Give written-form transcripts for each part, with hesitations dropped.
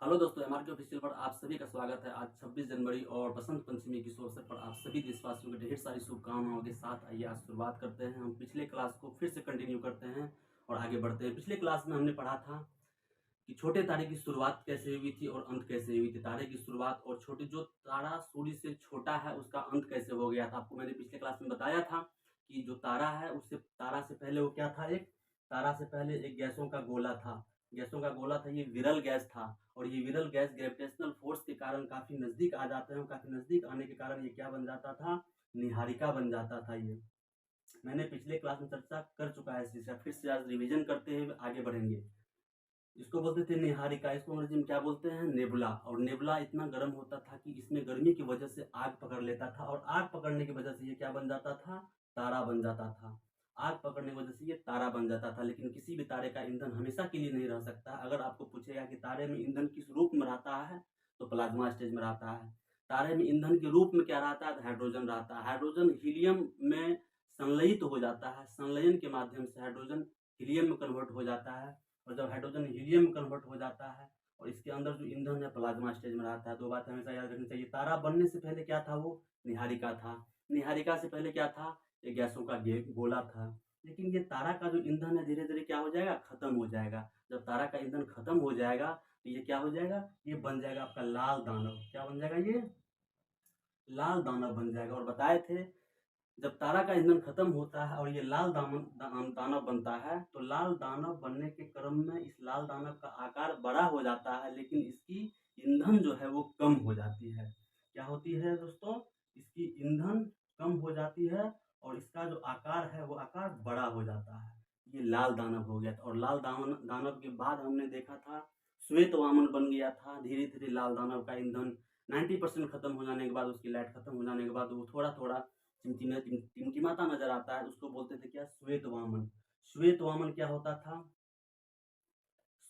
Hello दोस्तों, एमआरके official पर आप सभी का स्वागत है। आज 26 जनवरी और बसंत पंचमी के शुभ अवसर पर आप सभी देशवासियों को ढेर सारी शुभकामनाओं के साथ आइए आज शुरुआत करते हैं। हम पिछले क्लास को फिर से कंटिन्यू करते हैं और आगे बढ़ते हैं। पिछले क्लास में हमने पढ़ा था कि छोटे तारे की शुरुआत कैसे हुई थी और अंत कैसे हुई थी। तारे की शुरुआत और छोटे जो तारा सूर्य से छोटा है उसका अंत कैसे हो गया था। आपको मैंने पिछले क्लास में बताया था कि जो तारा है उससे तारा से पहले वो क्या था, एक तारा से पहले एक गैसों का गोला था। गैसों का गोला था, ये विरल गैस था और ये विरल गैस ग्रेविटेशनल फोर्स के कारण काफी नजदीक आ जाते हैं और काफी नजदीक आने के कारण ये क्या बन जाता था, निहारिका बन जाता था। ये मैंने पिछले क्लास में चर्चा कर चुका है, इसका फिर से आज रिवीजन करते हुए आगे बढ़ेंगे। इसको बोलते थे निहारिका, इसको अंग्रेजी में क्या बोलते हैं, नेबुला। और नेबुला इतना गर्म होता था कि इसमें गर्मी की वजह से आग पकड़ लेता था और आग पकड़ने की वजह से ये क्या बन जाता था, तारा बन जाता था। आग पकड़ने की वजह से ये तारा बन जाता था। लेकिन किसी भी तारे का ईंधन हमेशा के लिए नहीं रह सकता। अगर आपको पूछेगा कि तारे में ईंधन किस रूप में रहता है, तो प्लाज्मा स्टेज में रहता है। तारे में ईंधन के रूप में क्या रहता है, तो हाइड्रोजन रहता है। हाइड्रोजन हीलियम में संलयित हो जाता है। संलयन के माध्यम से हाइड्रोजन हीलियम में कन्वर्ट हो जाता है और जब हाइड्रोजन हीलियम में कन्वर्ट हो जाता है और इसके अंदर जो ईंधन है प्लाज्मा स्टेज में रहता है। दो बात हमेशा याद रखनी चाहिए। तारा बनने से पहले क्या था, वो निहारिका था। निहारिका से पहले क्या था, ये गैसों का गोला था। लेकिन ये तारा का जो ईंधन है धीरे धीरे क्या हो जाएगा, खत्म हो जाएगा। जब तारा का ईंधन खत्म हो जाएगा तो ये क्या हो जाएगा, ये बन जाएगा आपका लाल दानव। क्या बन जाएगा, ये लाल दानव बन जाएगा। और बताए थे जब तारा का ईंधन खत्म होता है और ये लाल दानव बनता है, तो लाल दानव बनने के क्रम में इस लाल दानव का आकार बड़ा हो जाता है, लेकिन इसकी ईंधन जो है वो कम हो जाती है। क्या होती है दोस्तों, इसकी ईंधन कम हो जाती है और इसका जो आकार है वो आकार बड़ा हो जाता है। ये लाल दानव हो गया था। और लाल दानव के बाद हमने देखा था श्वेत वामन बन गया था। धीरे धीरे लाल दानव का ईंधन 90% खत्म हो जाने के बाद, उसकी लाइट खत्म हो जाने के बाद वो थोड़ा थोड़ा टिमटिमाता नजर आता है। उसको बोलते थे क्या, श्वेत वामन। श्वेत वामन क्या होता था,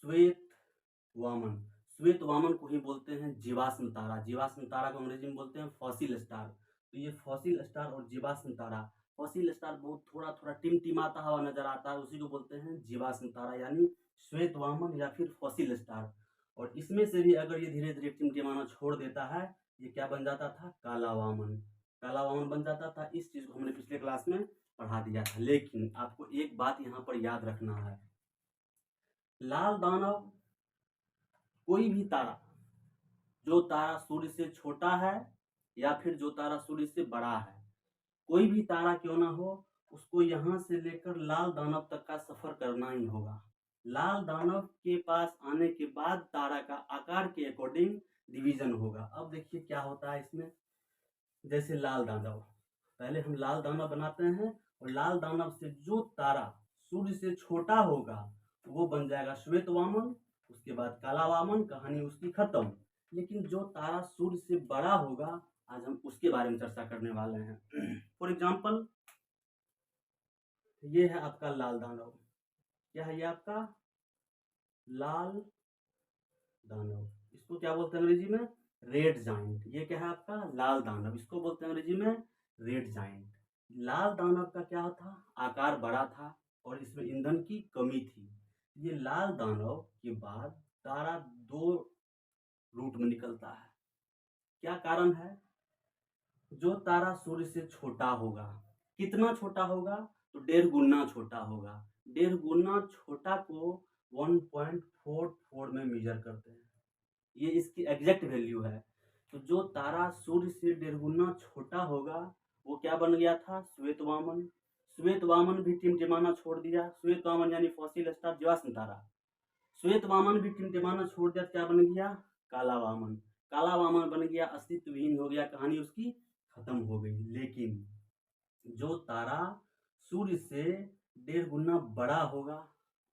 श्वेत वामन। श्वेत वामन को ही बोलते हैं जीवाश्म तारा। जीवाश्म तारा को अंग्रेजी में बोलते हैं फॉसिल स्टार। तो ये फॉसिल स्टार और जीवाश्म तारा, फॉसिल स्टार बहुत थोड़ा थोड़ा टिमटिमाता हुआ नजर आता है, उसी को बोलते हैं जीवाश्म तारा, यानी श्वेत वामन या फिर फॉसिल स्टार। और इसमें से भी अगर ये धीरे धीरे टिमटिमाना छोड़ देता है, ये क्या बन जाता था, काला वामन। काला वामन बन जाता था। इस चीज को हमने पिछले क्लास में पढ़ा दिया था। लेकिन आपको एक बात यहाँ पर याद रखना है, लाल दानव, कोई भी तारा, जो तारा सूर्य से छोटा है या फिर जो तारा सूर्य से बड़ा है, कोई भी तारा क्यों ना हो, उसको यहाँ से लेकर लाल दानव तक का सफर करना ही होगा। लाल दानव के पास आने के बाद तारा का आकार के अकॉर्डिंग डिवीजन होगा। अब देखिए क्या होता है इसमें। जैसे लाल दानव, पहले हम लाल दानव बनाते हैं और लाल दानव से जो तारा सूर्य से छोटा होगा वो बन जाएगा श्वेत वामन। उसके बाद काला वामन, कहानी उसकी खत्म। लेकिन जो तारा सूर्य से बड़ा होगा, आज हम उसके बारे में चर्चा करने वाले हैं। फॉर एग्जाम्पल, ये है आपका लाल दानव। क्या है ये आपका लाल दानव। इसको क्या बोलते हैं अंग्रेजी में, रेड जाइंट। ये क्या है आपका लाल दानव, इसको बोलते हैं अंग्रेजी में रेड जाइंट। लाल दानव का क्या था, आकार बड़ा था और इसमें ईंधन की कमी थी। ये लाल दानव के बाद तारा दो रूट में निकलता है। क्या कारण है, जो तारा सूर्य से छोटा होगा, कितना छोटा होगा, तो 1.5 गुना छोटा होगा। 1.5 गुना छोटा को 1.44 में मेजर करते हैं। ये इसकी एग्जैक्ट वैल्यू है। तो जो तारा सूर्य से 1.5 गुना छोटा होगा वो क्या बन गया था, श्वेत वामन। श्वेत वामन भी टिमटिमाना छोड़ दिया। श्वेत वामन यानी फॉसिल स्टार, जीवाश्म तारा। श्वेत वामन भी टिमटिमाना छोड़ दिया, क्या बन गया, काला वामन। काला वामन बन गया, अस्तित्वहीन हो गया, कहानी उसकी खत्म हो गई। लेकिन जो तारा सूर्य से 1.5 गुना बड़ा होगा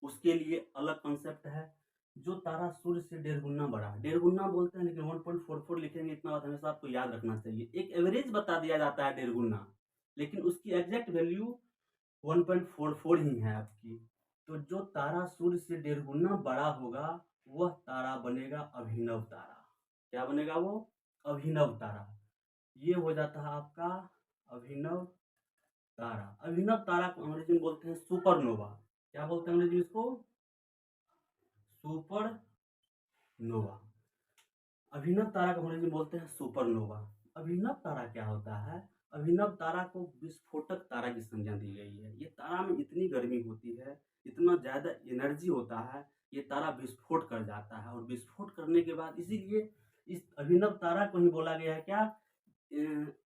उसके लिए अलग कॉन्सेप्ट है। जो तारा सूर्य से 1.5 गुना बड़ा, 1.5 गुना बोलते हैं लेकिन 1.44 लिखेंगे, इतना बात हमेशा आपको याद रखना चाहिए। एक एवरेज बता दिया जाता है 1.5 गुना, लेकिन उसकी एग्जैक्ट वैल्यू 1.44 ही है आपकी। तो जो तारा सूर्य से 1.5 गुना बड़ा होगा वह तारा बनेगा अभिनव तारा। क्या बनेगा वो, अभिनव तारा। ये हो जाता है आपका अभिनव तारा। अभिनव तारा को अंग्रेजी में बोलते हैं सुपरनोवा। क्या बोलते हैं अंग्रेजी में इसको, सुपरनोवा। अभिनव तारा को अंग्रेजी में बोलते हैं सुपरनोवा। अभिनव तारा क्या होता है? अभिनव तारा को विस्फोटक तारा की संज्ञा दी गई है। ये तारा में इतनी गर्मी होती है, इतना ज़्यादा एनर्जी होता है, ये तारा विस्फोट कर जाता है और विस्फोट करने के बाद इसीलिए इस अभिनव तारा को ही बोला गया है क्या?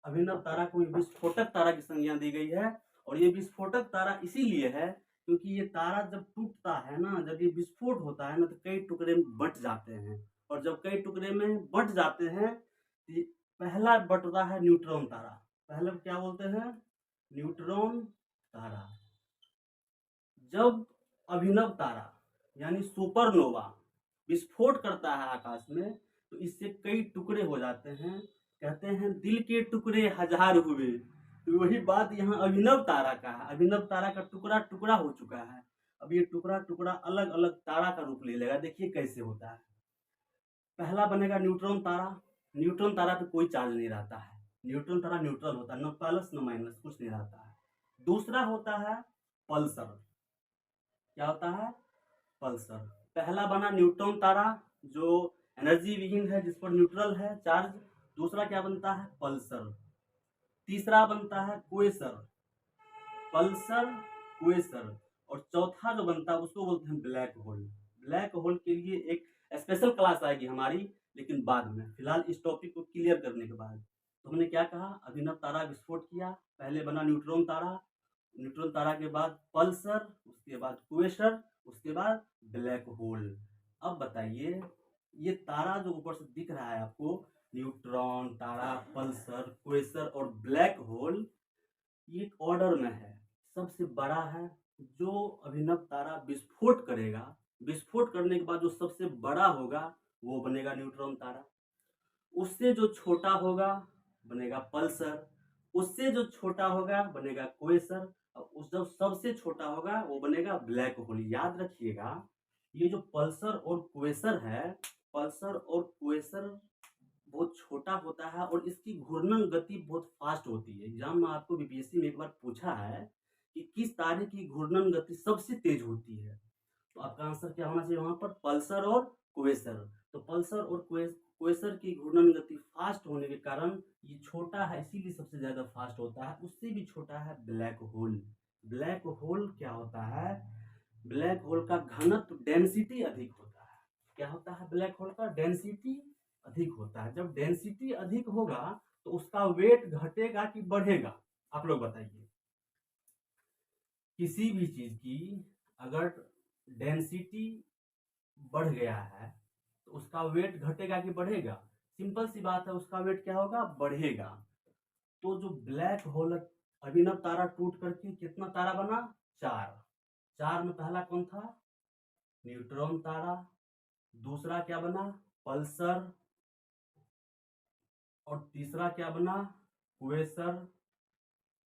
अभिनव तारा को विस्फोटक तारा की संज्ञा दी गई है। और ये विस्फोटक तारा इसीलिए है क्योंकि ये तारा जब टूटता है ना, जब ये विस्फोट होता है ना, तो कई टुकड़े में बँट जाते हैं। और जब कई टुकड़े में बँट जाते हैं तो पहला बँटता है न्यूट्रॉन तारा। पहले क्या बोलते हैं? न्यूट्रॉन तारा। जब अभिनव तारा यानी सुपरनोवा विस्फोट करता है आकाश में, तो इससे कई टुकड़े हो जाते हैं। कहते हैं दिल के टुकड़े हजार हुए, तो वही बात यहाँ अभिनव तारा का है। अभिनव तारा का टुकड़ा टुकड़ा हो चुका है, अब ये टुकड़ा टुकड़ा अलग अलग तारा का रूप ले लेगा। देखिए कैसे होता है। पहला बनेगा न्यूट्रॉन तारा। न्यूट्रॉन तारा पे कोई चार्ज नहीं रहता है, न्यूट्रॉन तारा न्यूट्रल होता है, न प्लस न माइनस, कुछ नहीं रहता है। दूसरा होता है पल्सर। क्या होता है? पल्सर। पहला बना न्यूट्रॉन तारा जो एनर्जी विहीन है, जिस पर न्यूट्रल है चार्ज। दूसरा क्या बनता है? पल्सर। तीसरा बनता है क्वेसर। पल्सर, क्वेसर। और चौथा जो बनता है उसको बोलते हैं ब्लैक होल। ब्लैक होल के लिए एक स्पेशल क्लास आएगी हमारी, लेकिन बाद में। फिलहाल इस टॉपिक को क्लियर करने के बाद तो हमने क्या कहा? अभिनव तारा विस्फोट किया, पहले बना न्यूट्रॉन तारा, न्यूट्रॉन तारा के बाद पल्सर, उसके बाद क्वेसर, उसके बाद ब्लैक होल। अब बताइए, ये तारा जो ऊपर से दिख रहा है आपको, न्यूट्रॉन तारा, पल्सर, क्वेसर और ब्लैक होल, ये एक ऑर्डर में है। सबसे बड़ा है जो अभिनव तारा विस्फोट करेगा, विस्फोट करने के बाद जो सबसे बड़ा होगा वो बनेगा न्यूट्रॉन तारा। उससे जो छोटा होगा बनेगा पल्सर, उससे जो छोटा होगा बनेगा क्वेसर, और उस जो सबसे छोटा होगा वो बनेगा ब्लैक होल। याद रखिएगा, ये जो पल्सर और क्वेसर है, पल्सर और क्वेसर बहुत छोटा होता है और इसकी घूर्णन गति बहुत फास्ट होती है। एग्जाम में आपको बीपीएससी में एक बार पूछा है कि किस तारे की घूर्णन गति सबसे तेज होती है, तो आपका आंसर क्या होना चाहिए वहां पर? पल्सर और क्वेसर। तो पल्सर और क्वेसर की घूर्णन गति फास्ट होने के कारण ये छोटा है, इसीलिए सबसे ज्यादा फास्ट होता है। उससे भी छोटा है ब्लैक होल। ब्लैक होल क्या होता है? ब्लैक होल का घनत्व, डेंसिटी अधिक होता है। क्या होता है? ब्लैक होल का डेंसिटी अधिक होता है। जब डेंसिटी अधिक होगा तो उसका वेट घटेगा कि बढ़ेगा? आप लोग बताइए। किसी भी चीज की अगर डेंसिटी बढ़ गया है तो उसका वेट घटेगा कि बढ़ेगा? सिंपल सी बात है, उसका वेट क्या होगा? बढ़ेगा। तो जो ब्लैक होल, अभिनव तारा टूट करके कितना तारा बना? 4। 4 में पहला कौन था? न्यूट्रॉन तारा। दूसरा क्या बना? पल्सर। और तीसरा क्या बना? क्वेसर।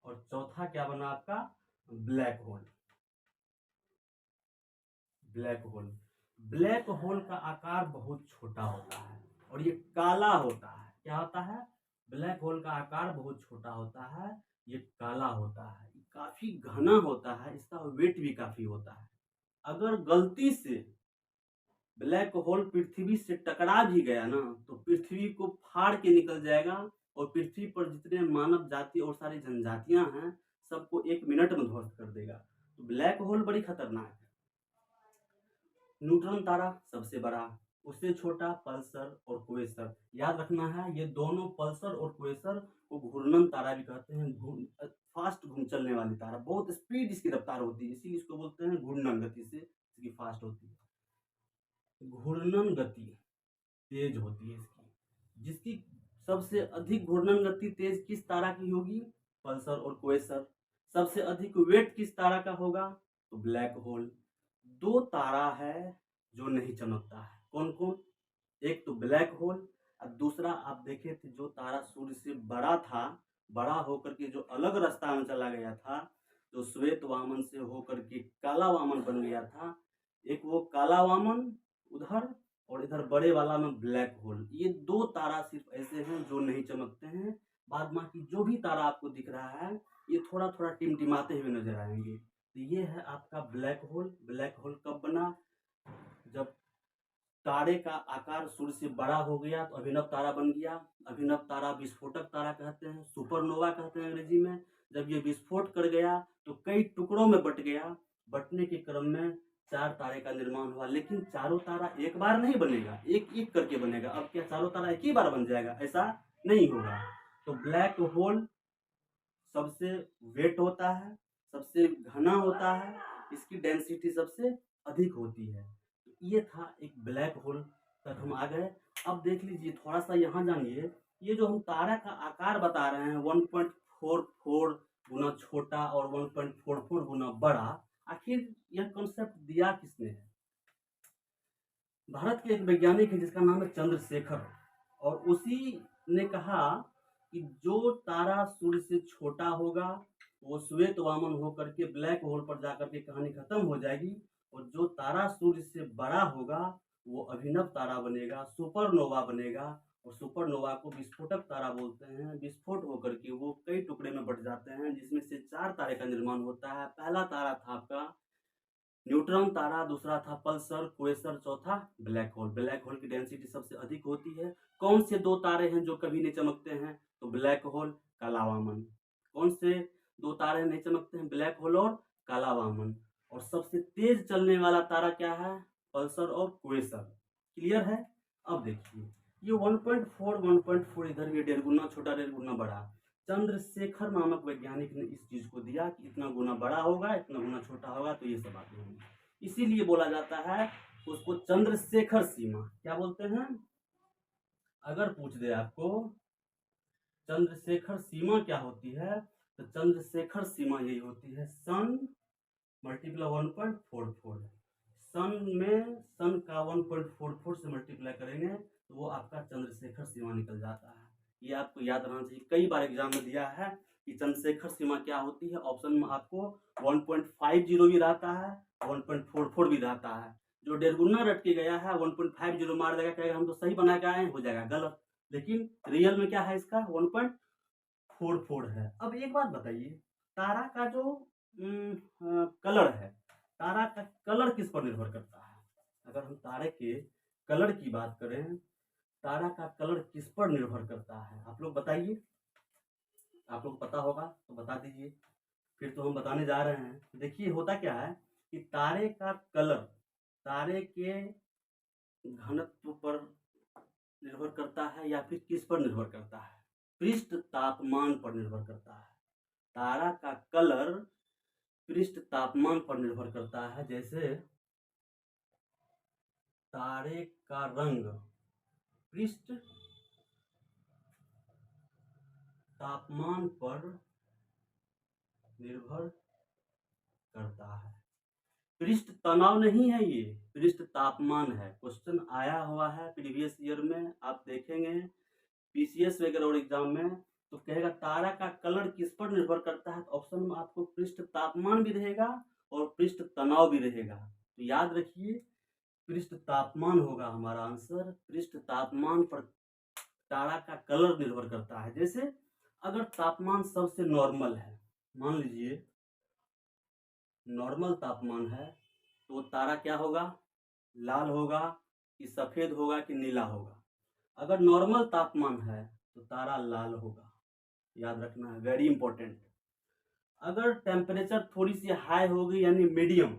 और चौथा क्या बना आपका? Black hole. Black hole. Black hole का आकार बहुत छोटा होता है और ये काला होता है। क्या होता है? ब्लैक होल का आकार बहुत छोटा होता है, ये काला होता है, काफी घना होता है, इसका वेट भी काफी होता है। अगर गलती से ब्लैक होल पृथ्वी से टकरा भी गया ना, तो पृथ्वी को फाड़ के निकल जाएगा और पृथ्वी पर जितने मानव जाति और सारी जनजातियां हैं सबको 1 मिनट में ध्वस्त कर देगा। तो ब्लैक होल बड़ी खतरनाक है। न्यूट्रॉन तारा सबसे बड़ा, उससे छोटा पल्सर और क्वेसर। याद रखना है, ये दोनों पल्सर और क्वेसर को घूर्णन तारा भी कहते हैं। फास्ट घूम चलने वाली तारा, बहुत स्पीड इसकी रफ्तार होती है, इसीलिए इसको बोलते हैं घूर्णन गति से इसकी फास्ट होती है। घूर्णन गति तेज होती है इसकी। जिसकी सबसे अधिक घूर्णन गति तेज किस तारा की होगी? पल्सर और क्वेसर। सबसे अधिक वेट किस तारा का होगा? तो ब्लैक होल। 2 तारा है जो नहीं चमकता है, कौन कौन? एक तो ब्लैक होल और दूसरा आप देखे थे जो तारा सूर्य से बड़ा था, बड़ा होकर के जो अलग रास्ता में चला गया था, जो श्वेत वामन से होकर के काला वामन बन गया था, एक वो काला वामन उधर, और इधर बड़े वाला में ब्लैक होल। ये 2 तारा सिर्फ ऐसे हैं जो नहीं चमकते हैं। बाद बाकी जो भी तारा आपको दिख रहा है ये थोड़ा थोड़ा टिमटिमाते हुए नजर आएंगे। तो ये है आपका ब्लैक होल। ब्लैक होल कब बना? जब तारे का आकार सूर्य से बड़ा हो गया तो अभिनव तारा बन गया। अभिनव तारा विस्फोटक तारा कहते हैं, सुपरनोवा कहते हैं अंग्रेजी में। जब ये विस्फोट कर गया तो कई टुकड़ों में बट गया। बटने के क्रम में 4 तारे का निर्माण हुआ, लेकिन चारों तारा एक बार नहीं बनेगा, एक एक करके बनेगा। अब क्या चारों तारा एक ही बार बन जाएगा? ऐसा नहीं होगा। तो ब्लैक होल सबसे वेट होता है, सबसे घना होता है, इसकी डेंसिटी सबसे अधिक होती है। ये था एक ब्लैक होल तक हम आ गए। अब देख लीजिए, थोड़ा सा यहाँ जानिए, ये जो हम तारा का आकार बता रहे हैं 1.44 गुना छोटा और 1.44 गुना बड़ा, आखिर यह कॉन्सेप्ट दिया किसने है? भारत के एक वैज्ञानिक है जिसका नाम है चंद्रशेखर, और उसी ने कहा कि जो तारा सूर्य से छोटा होगा वो श्वेत वामन होकर के ब्लैक होल पर जाकर के कहानी खत्म हो जाएगी, और जो तारा सूर्य से बड़ा होगा वो अभिनव तारा बनेगा, सुपरनोवा बनेगा। और सुपरनोवा को विस्फोटक तारा बोलते हैं। विस्फोट होकर के वो कई टुकड़े में बट जाते हैं, जिसमें से 4 तारे का निर्माण होता है। पहला तारा था आपका न्यूट्रॉन तारा, दूसरा था पल्सर, क्वेसर, चौथा ब्लैक होल। ब्लैक होल की डेंसिटी सबसे अधिक होती है। कौन से 2 तारे हैं जो कभी नहीं चमकते हैं? तो ब्लैक होल, काला वामन। कौन से 2 तारे नहीं चमकते हैं? ब्लैक होल और काला वामन। और सबसे तेज चलने वाला तारा क्या है? पल्सर और क्वेसर। क्लियर है? अब देखिए, ये 1.4 इधर भी 1.5 गुना छोटा, 1.5 गुना बड़ा। चंद्रशेखर नामक वैज्ञानिक ने इस चीज को दिया कि इतना गुना बड़ा होगा, इतना गुना छोटा होगा, तो ये सब बातें होंगी। इसीलिए बोला जाता है उसको चंद्रशेखर सीमा। क्या बोलते हैं? अगर पूछ दे आपको चंद्रशेखर सीमा क्या होती है, तो चंद्रशेखर सीमा यही होती है, सन मल्टीप्लाई 1.44। सन का 1.44 से मल्टीप्लाई करेंगे तो वो आपका चंद्रशेखर सीमा निकल जाता है। ये आपको याद रहना चाहिए, कई बार एग्जाम में दिया है कि चंद्रशेखर सीमा क्या होती है। ऑप्शन में आपको 1.50 भी रहता है, 1.44 भी रहता है। जो 1.5 गुना रट के गया है 1.50 मार देगा, कहेगा हम तो सही बना के आए हैं, हो जाएगा गलत। लेकिन रियल में क्या है इसका? 1.44 है। अब एक बात बताइए, तारा का जो कलर है, तारा का कलर किस पर निर्भर करता है? अगर हम तारे के कलर की बात करें, तारा का कलर किस पर निर्भर करता है? आप लोग बताइए, आप लोग पता होगा तो बता दीजिए, फिर तो हम बताने जा रहे हैं। देखिए, होता क्या है कि तारे का कलर तारे के घनत्व पर निर्भर करता है, या फिर किस पर निर्भर करता है? पृष्ठ तापमान पर निर्भर करता है। तारा का कलर पृष्ठ तापमान पर निर्भर करता है। जैसे तारे का रंग पृष्ठ तापमान पर निर्भर करता है। पृष्ठ तनाव नहीं है, ये पृष्ठ तापमान है। क्वेश्चन आया हुआ है प्रीवियस ईयर में, आप देखेंगे पीसीएस वगैरह और एग्जाम में, तो कहेगा तारा का कलर किस पर निर्भर करता है, तो ऑप्शन में आपको पृष्ठ तापमान भी रहेगा और पृष्ठ तनाव भी रहेगा। तो याद रखिए, पृष्ठ तापमान होगा हमारा आंसर। पृष्ठ तापमान पर तारा का कलर निर्भर करता है। जैसे अगर तापमान सबसे नॉर्मल है, मान लीजिए नॉर्मल तापमान है, तो तारा क्या होगा? लाल होगा कि सफेद होगा कि नीला होगा? अगर नॉर्मल तापमान है तो तारा लाल होगा, याद रखना है, वेरी इंपॉर्टेंट। अगर टेम्परेचर थोड़ी सी हाई होगी यानी मीडियम,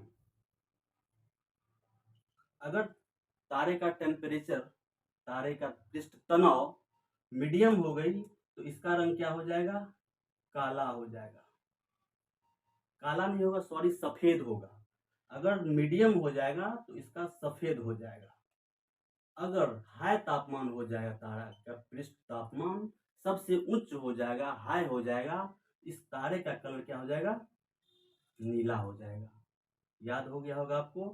अगर तारे का टेम्परेचर, तारे का पृष्ठ तनाव मीडियम हो गई तो इसका रंग क्या हो जाएगा? काला हो जाएगा। काला नहीं होगा, सॉरी, सफेद होगा। अगर मीडियम हो जाएगा तो इसका सफेद हो जाएगा। अगर हाई तापमान हो जाएगा, तारा का पृष्ठ तापमान सबसे उच्च हो जाएगा, हाई हो जाएगा, इस तारे का कलर क्या हो जाएगा? नीला हो जाएगा। याद हो गया होगा आपको,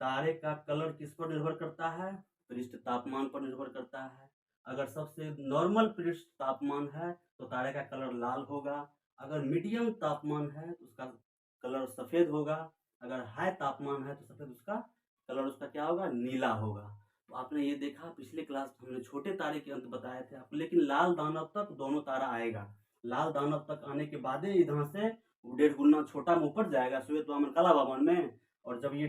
तारे का कलर किस पर निर्भर करता है? पृष्ठ तापमान पर निर्भर करता है। अगर सबसे नॉर्मल पृष्ठ तापमान है तो तारे का कलर लाल होगा। अगर मीडियम तापमान है तो उसका कलर सफेद होगा। अगर हाई तापमान है तो सफेद उसका कलर, उसका क्या होगा? नीला होगा। तो आपने ये देखा, पिछले क्लास हमने छोटे तारे के अंत बताए थे आपको, लेकिन लाल दानव तक दोनों तारा आएगा। लाल दानव तक आने के बाद इधर से 1.5 गुना छोटा में ऊपर जाएगा, श्वेत वामन काला वामन में, और जब ये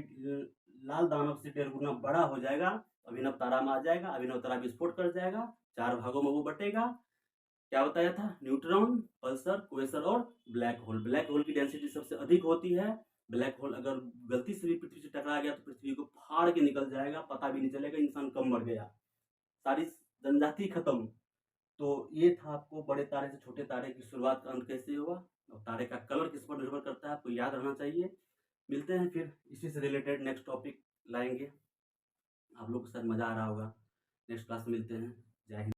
लाल दानव से 1.5 गुना बड़ा हो जाएगा अभिनव तारा में आ जाएगा, अभिनव तारा विस्फोट कर जाएगा, 4 भागों में वो बटेगा। क्या बताया था? न्यूट्रॉन, पल्सर, क्वेसर और ब्लैक होल। ब्लैक होल की डेंसिटी सबसे अधिक होती है। ब्लैक होल अगर गलती से भी पृथ्वी से टकरा गया तो पृथ्वी को फाड़ के निकल जाएगा, पता भी नहीं चलेगा, इंसान कब मर गया, सारी जनजाति खत्म। तो ये था आपको बड़े तारे से छोटे तारे की शुरुआत का अंत कैसे हुआ, और तारे का कलर किस पर निर्भर करता है, आपको याद रहना चाहिए। मिलते हैं फिर इसी से रिलेटेड नेक्स्ट टॉपिक लाएंगे। आप लोग को शायद मज़ा आ रहा होगा। नेक्स्ट क्लास में मिलते हैं। जय हिंद।